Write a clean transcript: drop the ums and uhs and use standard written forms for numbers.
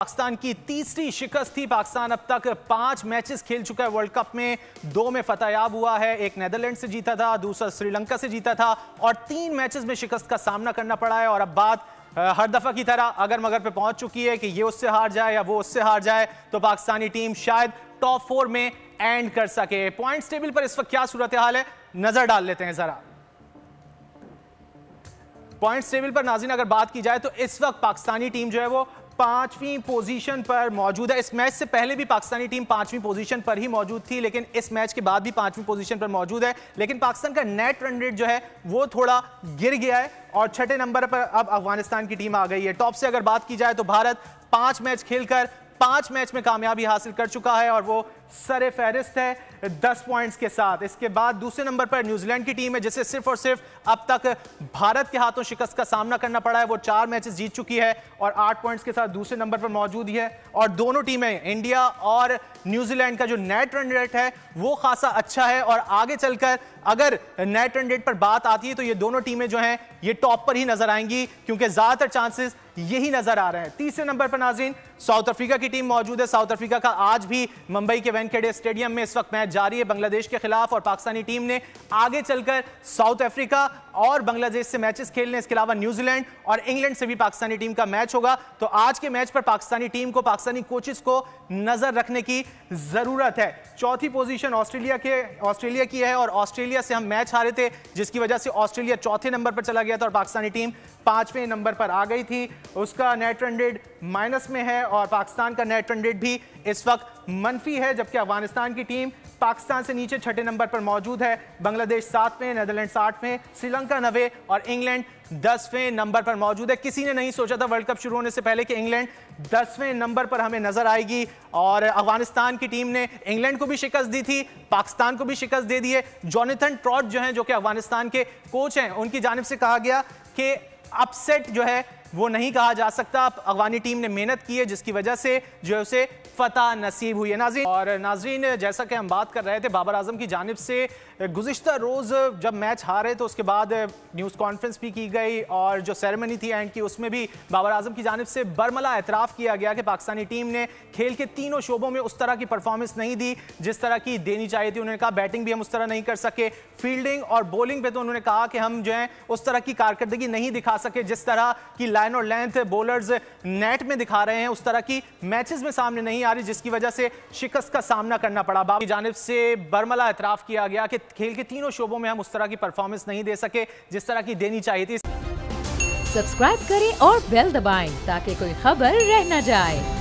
पाकिस्तान की तीसरी शिकस्त थी। पाकिस्तान अब तक 5 मैचेस खेल चुका है वर्ल्ड कप में, 2 में फतेहयाब हुआ है। एक नीदरलैंड से जीता था, दूसरा श्रीलंका से जीता था और 3 मैचेस में शिकस्त का सामना करना पड़ा है। और अब बात हर दफा की तरह अगर मगर पे पहुंच चुकी है कि ये उससे हार जाए या वो उससे हार जाए तो पाकिस्तानी टीम शायद टॉप 4 में एंड कर सके। पॉइंट्स टेबल पर इस वक्त क्या सूरत हाल है, नजर डाल लेते हैं जरा। पॉइंट्स टेबल पर नाज़रीन अगर बात की जाए तो इस वक्त पाकिस्तानी टीम जो है वो 5वीं पोजीशन पर मौजूद है। इस मैच से पहले भी पाकिस्तानी टीम 5वीं पोजीशन पर ही मौजूद थी, लेकिन इस मैच के बाद भी 5वीं पोजीशन पर मौजूद है। लेकिन पाकिस्तान का नेट रन रेट जो है वो थोड़ा गिर गया है और 6ठे नंबर पर अब अफगानिस्तान की टीम आ गई है। टॉप से अगर बात की जाए तो भारत 5 मैच खेलकर 5 मैच में कामयाबी हासिल कर चुका है और वो सरे फहरिस्त है 10 पॉइंट्स के साथ। इसके बाद दूसरे नंबर पर न्यूजीलैंड की टीम है जिसे सिर्फ और सिर्फ अब तक भारत के हाथों शिकस्त का सामना करना पड़ा है। वो 4 मैचेस जीत चुकी है और 8 पॉइंट्स के साथ दूसरे नंबर पर मौजूद है। और दोनों टीमें इंडिया और न्यूजीलैंड का जो नेट रन रेट है वो खासा अच्छा है और आगे चलकर अगर नेट रन रेट पर बात आती है तो ये दोनों टीमें जो हैं ये टॉप पर ही नजर आएंगी क्योंकि ज्यादातर चांसेस यही नजर आ रहे हैं। तीसरे नंबर पर नाज़रीन साउथ अफ्रीका की टीम मौजूद है। साउथ अफ्रीका का आज भी मुंबई के वेंकटेश स्टेडियम में इस वक्त मैच जारी है बांग्लादेश के खिलाफ और पाकिस्तानी टीम ने आगे चलकर साउथ अफ्रीका और बांग्लादेश से मैचेस खेलने, इसके अलावा न्यूजीलैंड और इंग्लैंड से भी पाकिस्तानी टीम का मैच होगा। तो आज के मैच पर पाकिस्तानी टीम को, पाकिस्तानी कोचेस को नजर रखने की जरूरत है। चौथी पोजीशन ऑस्ट्रेलिया की है और ऑस्ट्रेलिया से हम मैच हारे थे जिसकी वजह से ऑस्ट्रेलिया चौथे नंबर पर चला गया था और पाकिस्तानी टीम 5वें नंबर पर आ गई थी। उसका नेट रन रेट माइनस में है और पाकिस्तान का नेट रन रेट भी इस वक्त मनफी है, जबकि अफगानिस्तान की टीम पाकिस्तान से नीचे 6ठे नंबर पर मौजूद है। बांग्लादेश 7वें, नीदरलैंड 8वें, श्रीलंका 9वें और इंग्लैंड 10वें नंबर पर मौजूद है। किसी ने नहीं सोचा था वर्ल्ड कप शुरू होने से पहले कि इंग्लैंड 10वें नंबर पर हमें नजर आएगी और अफगानिस्तान की टीम ने इंग्लैंड को भी शिकस्त दी थी, पाकिस्तान को भी शिकस्त दे दी है। जोनाथन ट्रॉट जो हैं, जो कि अफगानिस्तान के कोच हैं, उनकी जानिब से कहा गया कि अपसेट जो है वो नहीं कहा जा सकता। अफगानी टीम ने मेहनत की है जिसकी वजह से जो है उसे फतह नसीब हुई है। नाज़रीन और नाज़रीन जैसा कि हम बात कर रहे थे बाबर आजम की जानिब से गुज़िश्ता रोज़ जब मैच हारे तो उसके बाद न्यूज़ कॉन्फ्रेंस भी की गई और जो सेरेमनी थी एंड की उसमें भी बाबर आजम की जानिब से बरमला एतराफ़ किया गया कि पाकिस्तानी टीम ने खेल के तीनों शोबों में उस तरह की परफॉर्मेंस नहीं दी जिस तरह की देनी चाहिए थी। उन्होंने कहा बैटिंग भी हम उस तरह नहीं कर सके, फील्डिंग और बॉलिंग पे तो उन्होंने कहा कि हम जो है उस तरह की कारकर्दगी नहीं दिखा सके जिस तरह की लाइन और लेंथ बॉलर्स नेट में दिखा रहे हैं, उस तरह की मैचेस में सामने नहीं आ रही जिसकी वजह से शिकस्त का सामना करना पड़ा। बाबर की जानिब से बरमला एतराफ़ किया गया कि खेल के तीनों शोबों में हम उस तरह की परफॉर्मेंस नहीं दे सके जिस तरह की देनी चाहिए थी। सब्सक्राइब करें और बेल दबाएं ताकि कोई खबर रह न जाए।